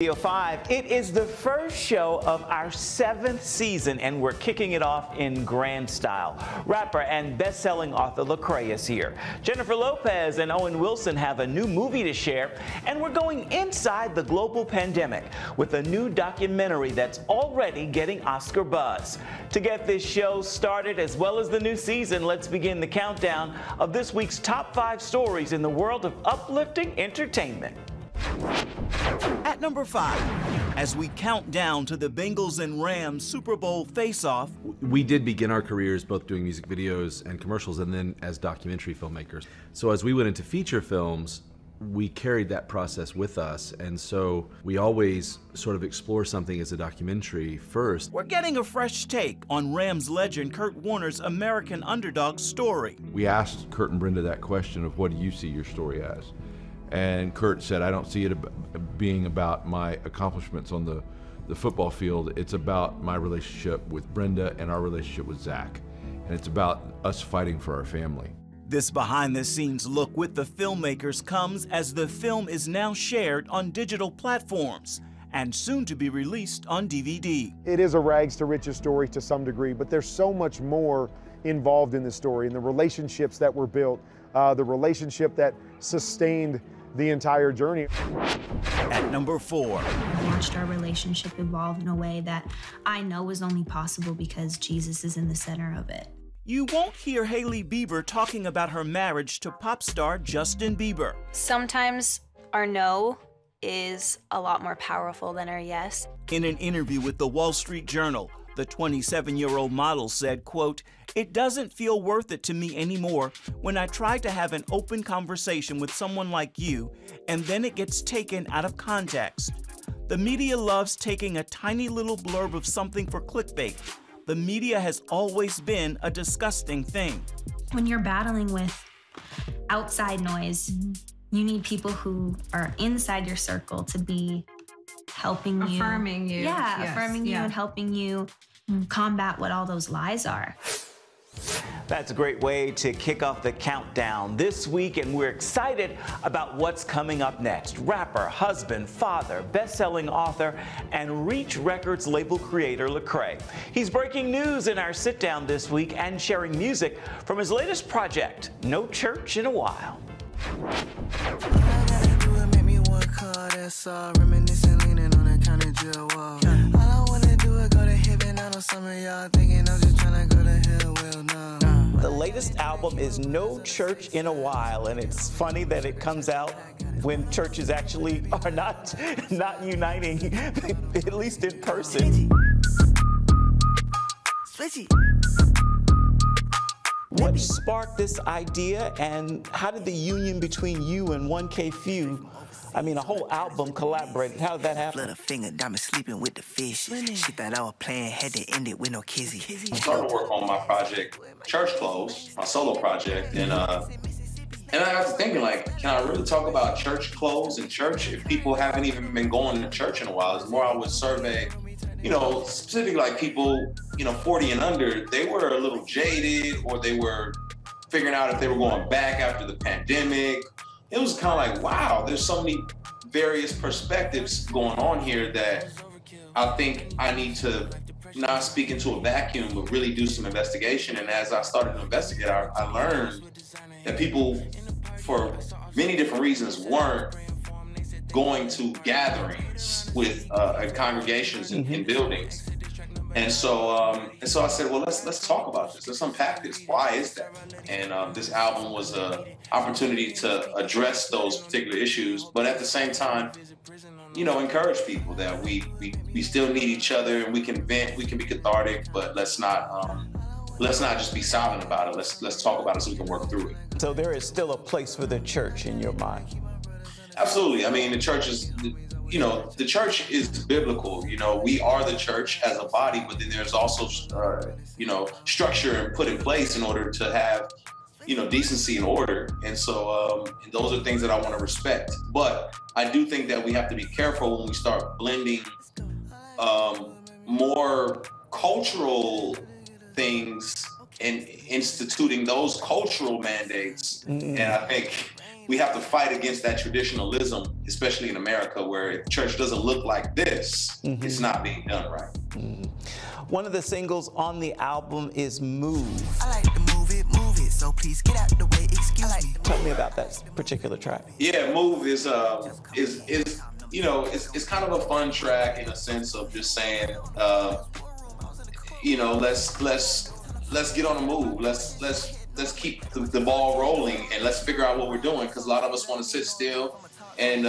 Video 5. It is the first show of our 7th season, and we're kicking it off in grand style. Rapper and best-selling author Lecrae is here. Jennifer Lopez and Owen Wilson have a new movie to share, and we're going inside the global pandemic with a new documentary that's already getting Oscar buzz. To get this show started, as well as the new season, let's begin the countdown of this week's top 5 stories in the world of uplifting entertainment. At number 5, as we count down to the Bengals and Rams Super Bowl face-off. We did begin our careers both doing music videos and commercials, and then as documentary filmmakers. So as we went into feature films, we carried that process with us, and so we always sort of explore something as a documentary first. We're getting a fresh take on Rams legend Kurt Warner's American underdog story. We asked Kurt and Brenda that question of, what do you see your story as? And Kurt said, I don't see it being about my accomplishments on the football field. It's about my relationship with Brenda and our relationship with Zach. And it's about us fighting for our family. This behind-the-scenes look with the filmmakers comes as the film is now shared on digital platforms and soon to be released on DVD. It is a rags to riches story to some degree, but there's so much more involved in the story and the relationships that were built, the relationship that sustained the entire journey. At number 4. I watched our relationship evolve in a way that I know is only possible because Jesus is in the center of it. You won't hear Hailey Bieber talking about her marriage to pop star Justin Bieber. Sometimes our no is a lot more powerful than our yes. In an interview with the Wall Street Journal, the 27-year-old model said, quote, "It doesn't feel worth it to me anymore when I try to have an open conversation with someone like you, and then it gets taken out of context. The media loves taking a tiny little blurb of something for clickbait. The media has always been a disgusting thing." When you're battling with outside noise, you need people who are inside your circle to be helping you. Affirming you. Yeah, yes. affirming you and helping you combat what all those lies are. That's a great way to kick off the countdown this week, and we're excited about what's coming up next. Rapper, husband, father, best-selling author, and Reach Records label creator Lecrae. He's breaking news in our sit-down this week and sharing music from his latest project, No Church in a While. The latest album is No Church in a While, and it's funny that it comes out when churches actually are not uniting, at least in person. What sparked this idea, and how did the union between you and 1K Few, I mean, a whole album collaborated? How did that happen? Little finger, diamond sleeping with the fish. She thought I was playing, had to end it with no kizzy. I'm starting to work on my project, Church Clothes, my solo project, and I got to thinking, like, can I really talk about church clothes and church if people haven't even been going to church in a while? It's more I would survey, you know, specifically like people, you know, 40 and under, they were a little jaded, or they were figuring out if they were going back after the pandemic. It was kind of like, wow, there's so many various perspectives going on here that I think I need to not speak into a vacuum, but really do some investigation. And as I started to investigate, I learned that people, for many different reasons, weren't going to gatherings with congregations in buildings. And so I said, well, let's talk about this. Let's unpack this. Why is that? And this album was an opportunity to address those particular issues, but at the same time, you know, encourage people that we still need each other, and we can vent, we can be cathartic, but let's not just be silent about it. Let's talk about it so we can work through it. So there is still a place for the church in your mind? Absolutely. I mean, the church is, you know, the church is biblical. You know, we are the church as a body, but then there's also, you know, structure put in place in order to have, you know, decency and order. And so those are things that I want to respect. But I do think that we have to be careful when we start blending more cultural things and instituting those cultural mandates. And I think we have to fight against that traditionalism, especially in America, where if church doesn't look like this, it's not being done right. One of the singles on the album is Move. I like to move it, so please get out the way, excuse me. Tell me about that particular track. Yeah, Move is you know, it's kind of a fun track in a sense of just saying, you know, let's get on the move. Let's keep the ball rolling, and let's figure out what we're doing, because a lot of us want to sit still and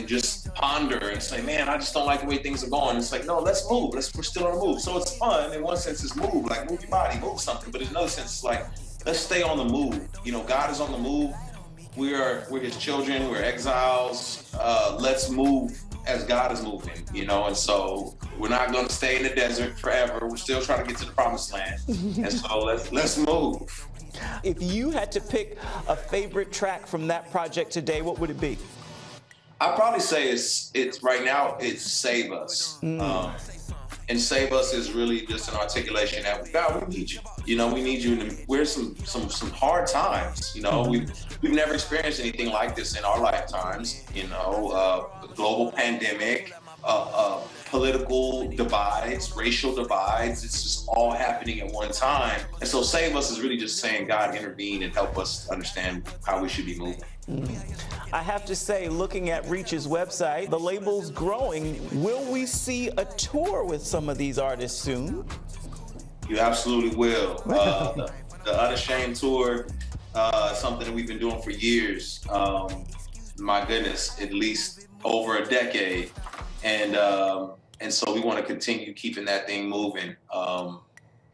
just ponder and say, man, I just don't like the way things are going. It's like, no, let's move. We're still on the move. So it's fun. In one sense, it's move, like move your body, move something. But in another sense, it's like, let's stay on the move. You know, God is on the move. We're his children. We're exiles. Let's move as God is moving, you know, and so we're not going to stay in the desert forever. We're still trying to get to the promised land. And so let's move. If you had to pick a favorite track from that project today, what would it be? I'd probably say it's right now, it's Save Us. And Save Us is really just an articulation that, God, we need you. You know, we need you. And we're some hard times. You know, we've never experienced anything like this in our lifetimes. You know, global pandemic, political divides, racial divides. It's just all happening at one time. And so Save Us is really just saying, God, intervene and help us understand how we should be moving. I have to say, looking at Reach's website, the label's growing. Will we see a tour with some of these artists soon? You absolutely will. The Unashamed Tour, something that we've been doing for years. My goodness, at least over a decade. And so we want to continue keeping that thing moving.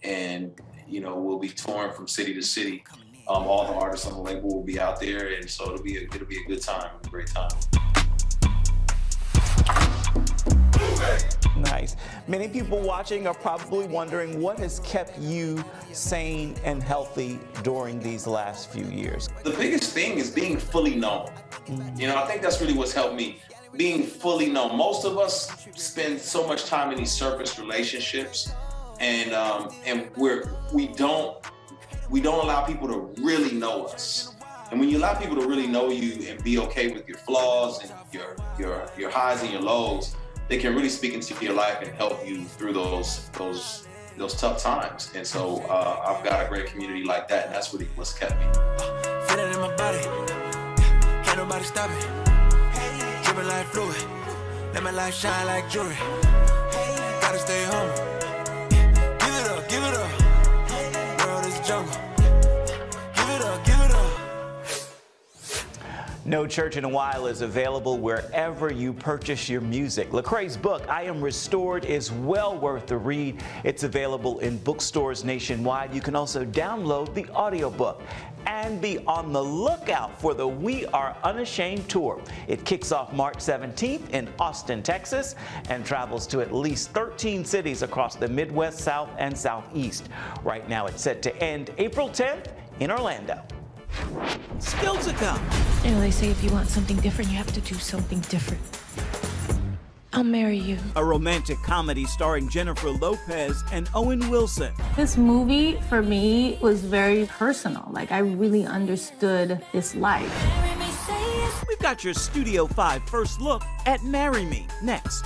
And, you know, we'll be touring from city to city. All the artists on the label will be out there, and so it'll be a good time, a great time. Nice. Many people watching are probably wondering what has kept you sane and healthy during these last few years. The biggest thing is being fully known. You know, I think that's really what's helped me, being fully known. Most of us spend so much time in these surface relationships, and we don't allow people to really know us. And when you allow people to really know you and be okay with your flaws and your highs and your lows, they can really speak into your life and help you through those tough times. And so I've got a great community like that, and that's really what's kept me. Feel it in my body, can't nobody stop it. Dripping like fluid, let my light shine like jewelry. Gotta stay home. Give it up. Jungle. Give it up. No Church in a While is available wherever you purchase your music. Lecrae's book, I Am Restored, is well worth the read. It's available in bookstores nationwide. You can also download the audiobook. And be on the lookout for the We Are Unashamed Tour. It kicks off March 17th in Austin, Texas, and travels to at least 13 cities across the Midwest, South, and Southeast. Right now, it's set to end April 10th in Orlando. Still to come. You know, they say if you want something different, you have to do something different. I'll marry you. A romantic comedy starring Jennifer Lopez and Owen Wilson. This movie, for me, was very personal. Like, I really understood this life. We've got your Studio 5 first look at Marry Me next.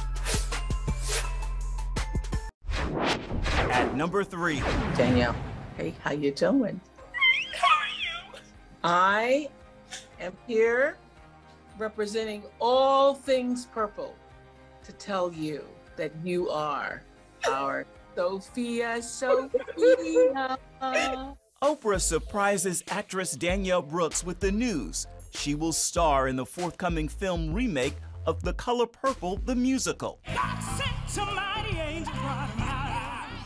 At number 3. Danielle, hey, how you doing? How are you? I am here representing all things purple to tell you that you are our Sophia. Oprah surprises actress Danielle Brooks with the news. She will star in the forthcoming film remake of The Color Purple, the musical.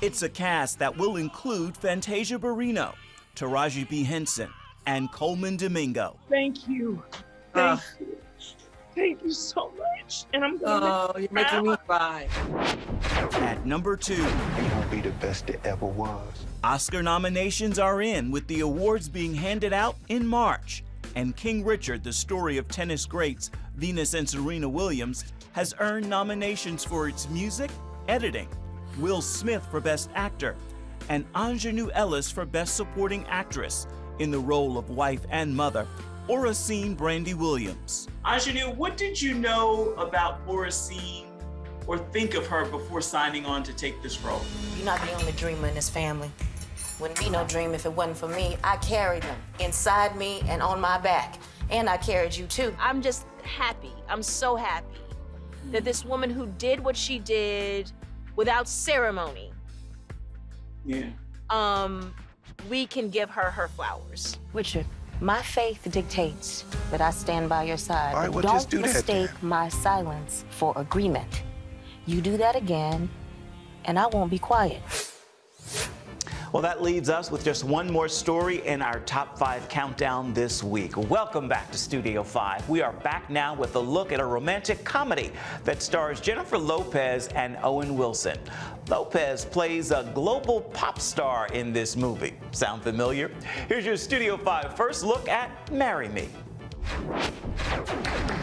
It's a cast that will include Fantasia Barrino, Taraji P. Henson, and Coleman Domingo. Thank you. Thank you. Thank you so much. And I'm gonna you're making me cry. At number 2. You won't be the best it ever was. Oscar nominations are in, with the awards being handed out in March. And King Richard, the story of tennis greats Venus and Serena Williams, has earned nominations for its music, editing, Will Smith for Best Actor, and Ingenue Ellis for Best Supporting Actress in the role of wife and mother, Oracene Brandy Williams. Ingenue, what did you know about Oracene or think of her before signing on to take this role? You're not the only dreamer in this family. Wouldn't be no dream if it wasn't for me. I carried them inside me and on my back. And I carried you too. I'm just happy. I'm so happy that this woman who did what she did without ceremony, we can give her her flowers. Richard, my faith dictates that I stand by your side. All right, well, Don't just do that, mistake then. my silence for agreement. You do that again, and I won't be quiet. Well, that leaves us with just one more story in our top 5 countdown this week. Welcome back to Studio 5. We are back now with a look at a romantic comedy that stars Jennifer Lopez and Owen Wilson. Lopez plays a global pop star in this movie. Sound familiar? Here's your Studio 5 first look at Marry Me. All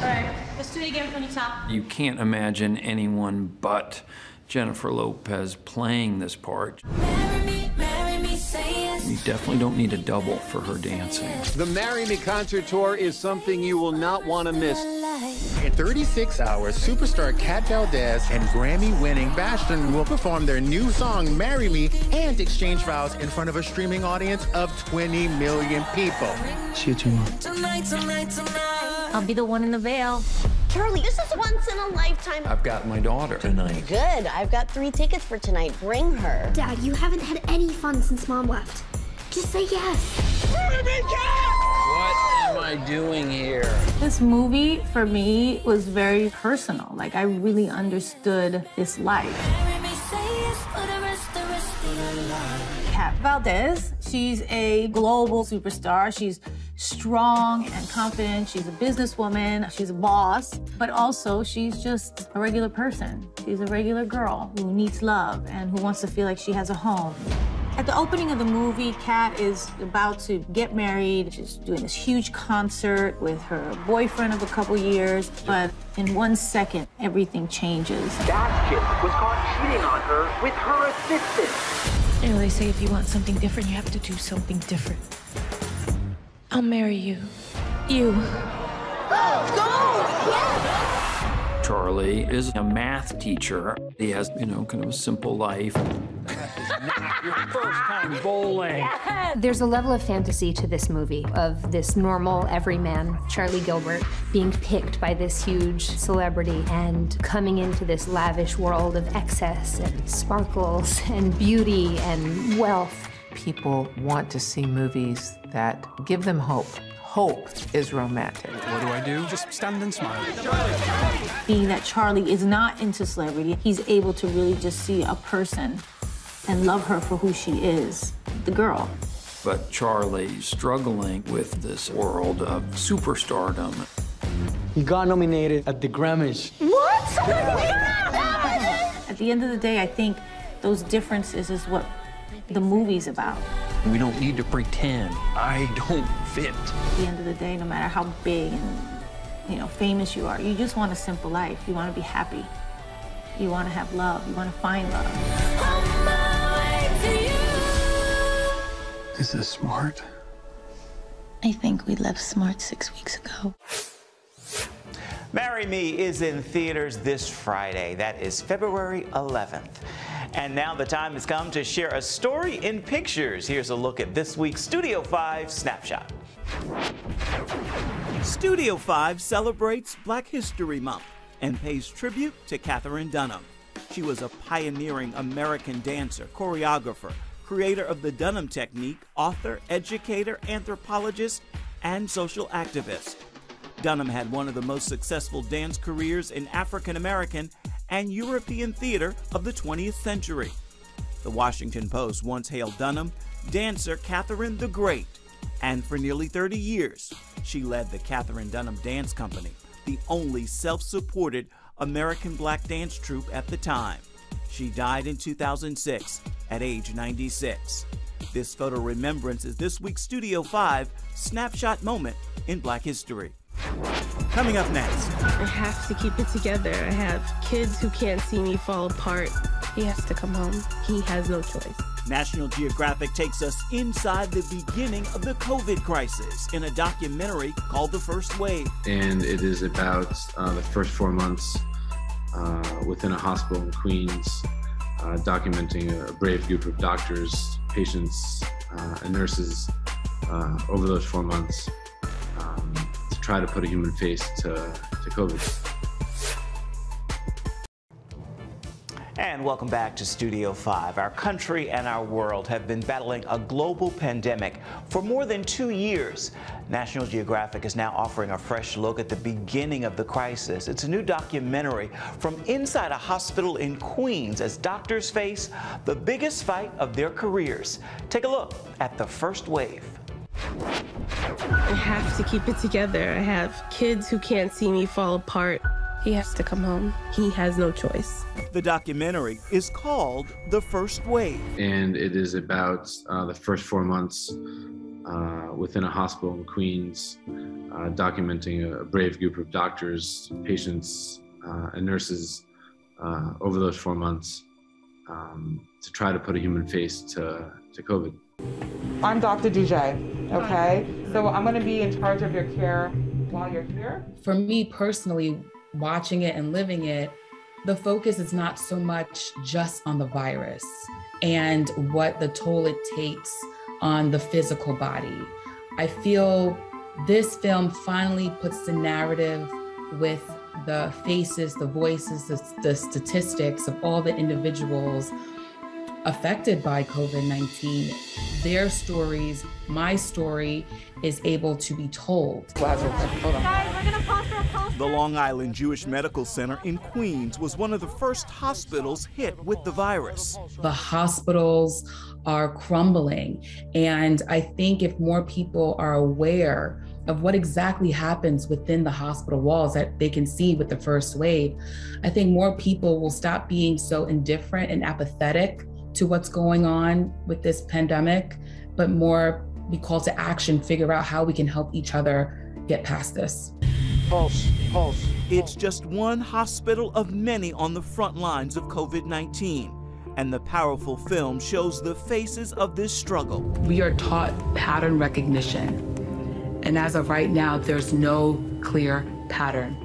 right, let's do it again from the top. You can't imagine anyone but Jennifer Lopez playing this part. You definitely don't need a double for her dancing. The Marry Me concert tour is something you will not want to miss. In 36 hours, superstar Kat Valdez and Grammy-winning Bastion will perform their new song, Marry Me, and exchange vows in front of a streaming audience of 20 million people. See you tomorrow. I'll be the one in the veil. Charlie, this is once in a lifetime. I've got my daughter tonight. Good. I've got 3 tickets for tonight. Bring her. Dad, you haven't had any fun since Mom left. Just say yes. What am I doing here? This movie, for me, was very personal. Like, I really understood this life. Kat Valdez, she's a global superstar. She's strong and confident. She's a businesswoman. She's a boss. But also, she's just a regular person. She's a regular girl who needs love and who wants to feel like she has a home. At the opening of the movie, Kat is about to get married. She's doing this huge concert with her boyfriend of a couple years, but in 1 second, everything changes. Bastion was caught cheating on her with her assistant. You know, they say if you want something different, you have to do something different. I'll marry you. You. Charlie is a math teacher. He has, kind of a simple life. Your first time bowling. There's a level of fantasy to this movie of this normal everyman, Charlie Gilbert, being picked by this huge celebrity and coming into this lavish world of excess and sparkles and beauty and wealth. People want to see movies that give them hope. Hope is romantic. What do? Just stand and smile. Being that Charlie is not into celebrity, he's able to really just see a person and love her for who she is, the girl. But Charlie's struggling with this world of superstardom. He got nominated at the Grammys. What? At the end of the day, I think those differences is what the movie's about. We don't need to pretend. I don't fit. At the end of the day, no matter how big and famous you are, you just want a simple life. You want to be happy. You want to have love. You want to find love. Is this smart? I think we left smart 6 weeks ago. Marry Me is in theaters this Friday. That is February 11th. And now the time has come to share a story in pictures. Here's a look at this week's Studio 5 Snapshot. Studio 5 celebrates Black History Month and pays tribute to Katherine Dunham. She was a pioneering American dancer, choreographer, creator of the Dunham technique, author, educator, anthropologist, and social activist. Dunham had one of the most successful dance careers in African American and European theater of the 20th century. The Washington Post once hailed Dunham dancer Catherine the Great, and for nearly 30 years, she led the Katherine Dunham Dance Company, the only self-supported American black dance troupe at the time. She died in 2006 at age 96. This photo remembrance is this week's Studio 5 Snapshot Moment in Black History. Coming up next. I have to keep it together. I have kids who can't see me fall apart. He has to come home. He has no choice. National Geographic takes us inside the beginning of the COVID crisis in a documentary called The First Wave. And it is about the first 4 months within a hospital in Queens, documenting a brave group of doctors, patients, and nurses over those 4 months to try to put a human face to COVID. And welcome back to Studio 5. Our country and our world have been battling a global pandemic for more than 2 years. National Geographic is now offering a fresh look at the beginning of the crisis. It's a new documentary from inside a hospital in Queens as doctors face the biggest fight of their careers. Take a look at The First Wave. I have to keep it together. I have kids who can't see me fall apart. He has to come home. He has no choice. The documentary is called The First Wave. And it is about the first 4 months within a hospital in Queens, documenting a brave group of doctors, patients, and nurses over those 4 months to try to put a human face to COVID. I'm Dr. DJ, okay? So I'm gonna be in charge of your care while you're here. For me personally, watching it and living it, the focus is not so much just on the virus and what the toll it takes on the physical body. I feel this film finally puts the narrative with the faces, the voices, the statistics of all the individuals affected by COVID-19. Their stories, my story, is able to be told. Guys, we're gonna pause for a post. The Long Island Jewish Medical Center in Queens was one of the first hospitals hit with the virus. The hospitals are crumbling, and I think if more people are aware of what exactly happens within the hospital walls that they can see with the first wave, I think more people will stop being so indifferent and apathetic to what's going on with this pandemic, but more be called to action, figure out how we can help each other get past this. Pulse, pulse. It's just one hospital of many on the front lines of COVID-19, and the powerful film shows the faces of this struggle. We are taught pattern recognition, and as of right now, there's no clear pattern.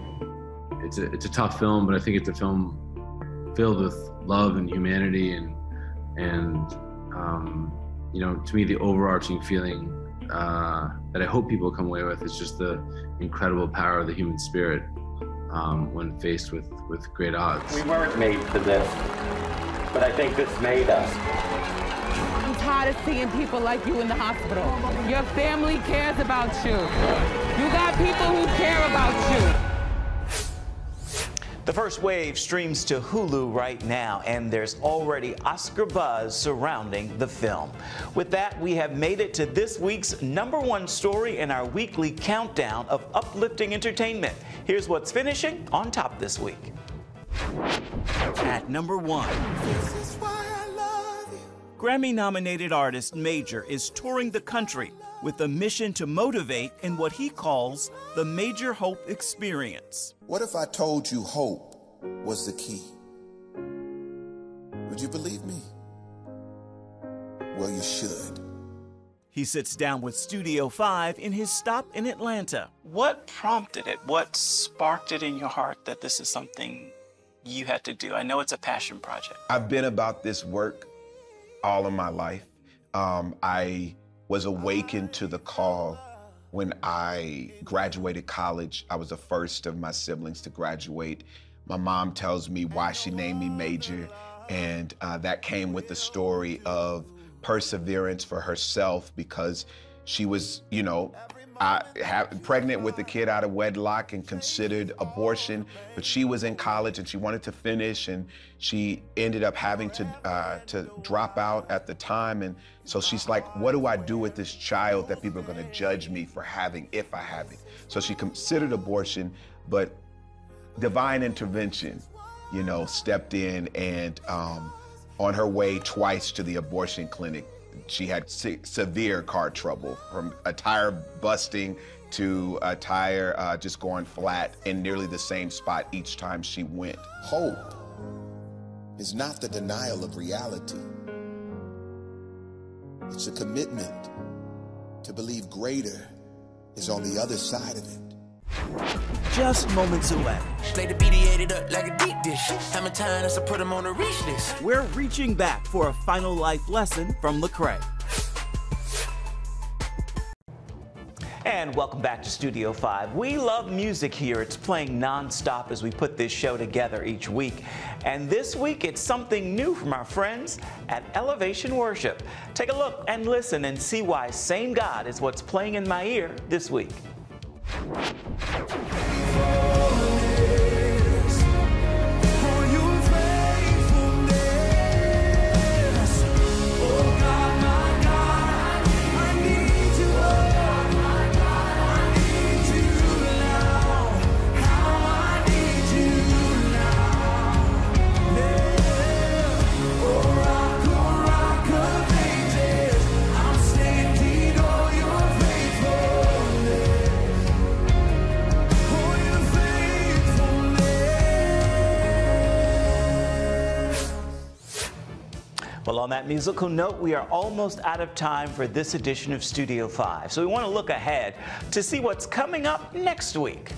It's a tough film, but I think it's a film filled with love and humanity, and you know, to me, the overarching feeling that I hope people come away with is just the incredible power of the human spirit when faced with great odds. We weren't made for this, but I think this made us. I'm tired of seeing people like you in the hospital. Your family cares about you. You got people who care about you. The First Wave streams to Hulu right now, and there's already Oscar buzz surrounding the film. With that, we have made it to this week's #1 story in our weekly countdown of uplifting entertainment. Here's what's finishing on top this week. At #1. Grammy-nominated artist Major is touring the country with a mission to motivate in what he calls the Major Hope Experience. What if I told you hope was the key? Would you believe me? Well, you should. He sits down with Studio 5 in his stop in Atlanta. What prompted it? What sparked it in your heart that this is something you had to do? I know it's a passion project. I've been about this work all of my life. I was awakened to the call when I graduated college. I was the first of my siblings to graduate. My mom tells me why she named me Major, and that came with the story of perseverance for herself because she was, you know, pregnant with a kid out of wedlock and considered abortion, but she was in college and she wanted to finish, and she ended up having to drop out at the time. And so she's like, what do I do with this child that people are gonna judge me for having if I have it? So she considered abortion, but divine intervention, you know, stepped in, and on her way twice to the abortion clinic, she had severe car trouble, from a tire busting to a tire just going flat in nearly the same spot each time she went. Hope is not the denial of reality. It's a commitment to believe greater is on the other side of it. Just moments away. Slay the mediated up like a deep dish. How many times I put them on a reach list? We're reaching back for a final life lesson from Lecrae. And welcome back to Studio 5. We love music here. It's playing nonstop as we put this show together each week. And this week, it's something new from our friends at Elevation Worship. Take a look and listen and see why Same God is what's playing in my ear this week. Well, on that musical note, we are almost out of time for this edition of Studio 5. So we want to look ahead to see what's coming up next week.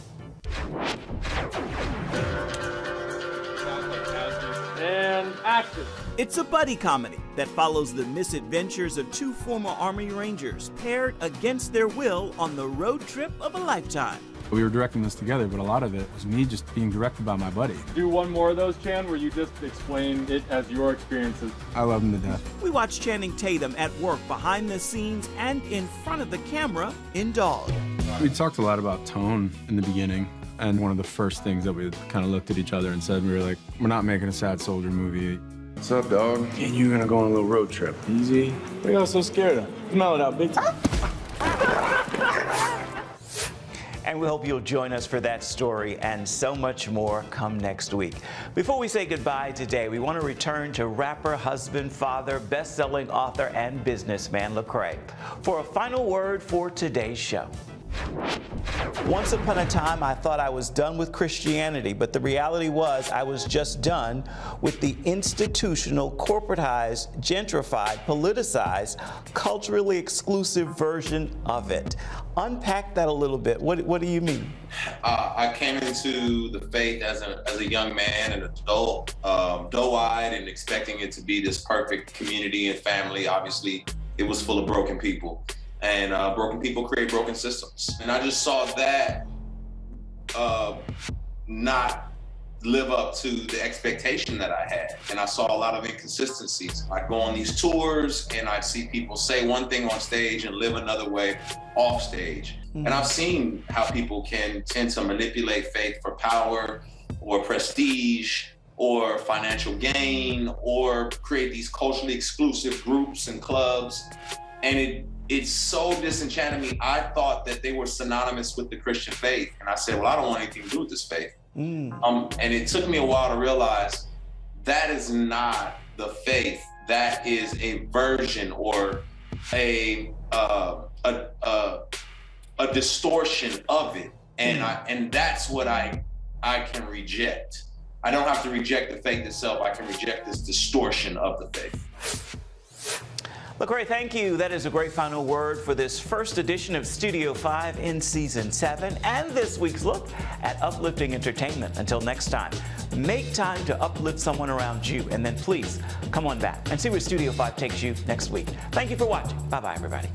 And action. It's a buddy comedy that follows the misadventures of two former Army Rangers paired against their will on the road trip of a lifetime. We were directing this together, but a lot of it was me just being directed by my buddy. Do one more of those, Chan, where you just explain it as your experiences. I love him to death. We watch Channing Tatum at work behind the scenes and in front of the camera in Dog. We talked a lot about tone in the beginning, and one of the first things that we kind of looked at each other and said, we were like, we're not making a sad soldier movie. What's up, dog? And you're gonna go on a little road trip. Easy. What are y'all so scared of? Smell it out, big time. And we hope you'll join us for that story and so much more come next week. Before we say goodbye today, we want to return to rapper, husband, father, best-selling author, and businessman Lecrae for a final word for today's show. Once upon a time, I thought I was done with Christianity, but the reality was I was just done with the institutional, corporatized, gentrified, politicized, culturally exclusive version of it. Unpack that a little bit. What do you mean? I came into the faith as a young man, an adult, doe-eyed and expecting it to be this perfect community and family. Obviously, it was full of broken people. And broken people create broken systems. And I just saw that not live up to the expectation that I had. And I saw a lot of inconsistencies. I'd go on these tours and I'd see people say one thing on stage and live another way off stage. And I've seen how people can tend to manipulate faith for power or prestige or financial gain or create these culturally exclusive groups and clubs. And it so disenchanted me. I thought that they were synonymous with the Christian faith. And I said, well, I don't want anything to do with this faith. And it took me a while to realize that is not the faith. That is a version or a distortion of it. And that's what I can reject. I don't have to reject the faith itself. I can reject this distortion of the faith. Lecrae, thank you. That is a great final word for this first edition of Studio 5 in Season 7 and this week's look at uplifting entertainment. Until next time, make time to uplift someone around you, and then please come on back and see where Studio 5 takes you next week. Thank you for watching. Bye-bye, everybody.